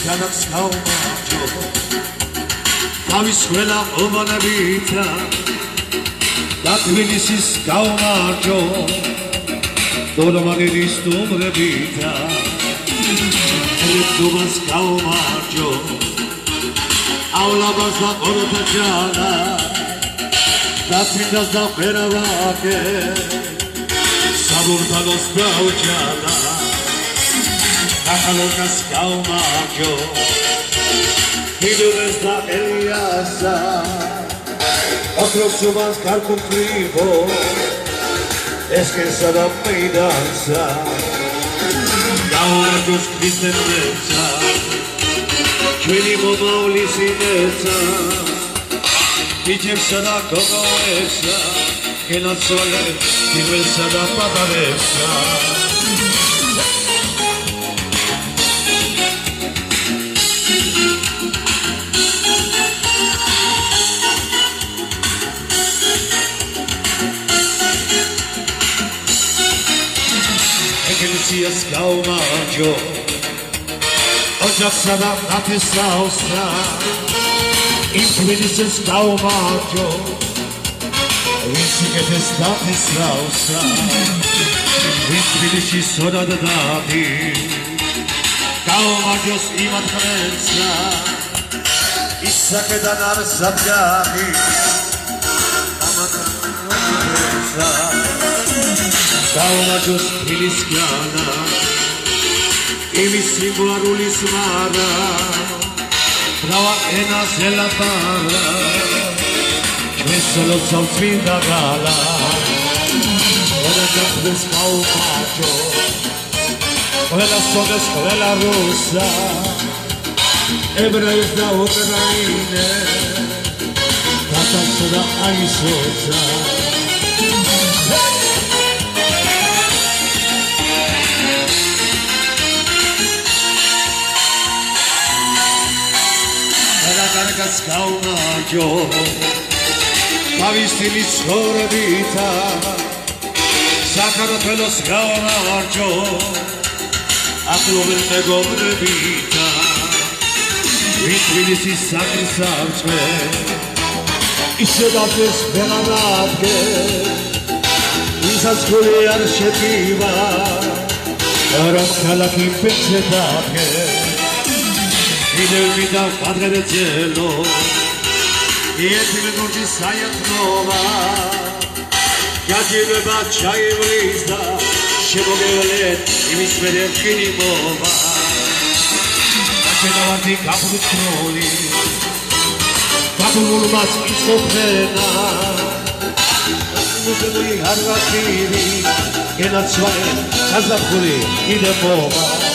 Gadaks kaumajo Tavis vela omanabita Da Tbilisis kaumajo Dolomaniris tumrebita Dumas kaumajo Aulabas da korota jana Da Trindas da peravake Saburtanos braujana Αχαλόκας καούμακιο Χίλιουνες τα Ελιάσα Οκρόψουμας κάρκουν κρύβο Έσκεσα τα μεϊδάνσα Καούμακιος κρίστεν μέσα Κβίλι μόμα όληση μέσα Πίτεψα τα κοκοέσα Και να τσόλε τη μέσα τα παταρέσα Εκκλησίας καούμακιο Ότσαξα τα νάτισάουσα Ιμφρίνησες καούμακιο Ίσικετες νάτισάουσα Ίσπιλიშης όντα δάτη Καούμακιος იმαν χρένσα Ίσακεταν αρσαπιάτη Αμακρένσα Καούμακιος Φιλισκιάνα Ημις σιγουαρούλης μάρα Τράβα ένα ζελατάρα Κι μέσολο τσαουτσβίντα γάλα Ένα καπδες καούμακιο Ένα σόδες κολέλα ρούσα Εβραίες να Ουκραίνε Κατάξω να αγισότσα Καρκας καούμακιο Πάβεις τη λιτσόρεβίτα Σάχαρο τέλος καούμακιο Αχλούμεν μεγόμρεβίτα Βιτβίλησης σάκρυσάψμε Ισεδάτες βεναδάτκε Ίσας κουλιάν შეტივა Ρამ ქალაქი პეცედάτკე Იდევი და პადრე ძელო იეთილ გორჯი საიათნოვა გაჯილება ჩაივლის და შემოგევლეთ იმის მერე ხილი მოვა გაჩენავარდი გაფრთხნული გაფრთხულმას იცობრენა მუზეუმი არვახირი გენაცვალე გაზაფხული იდე მოვა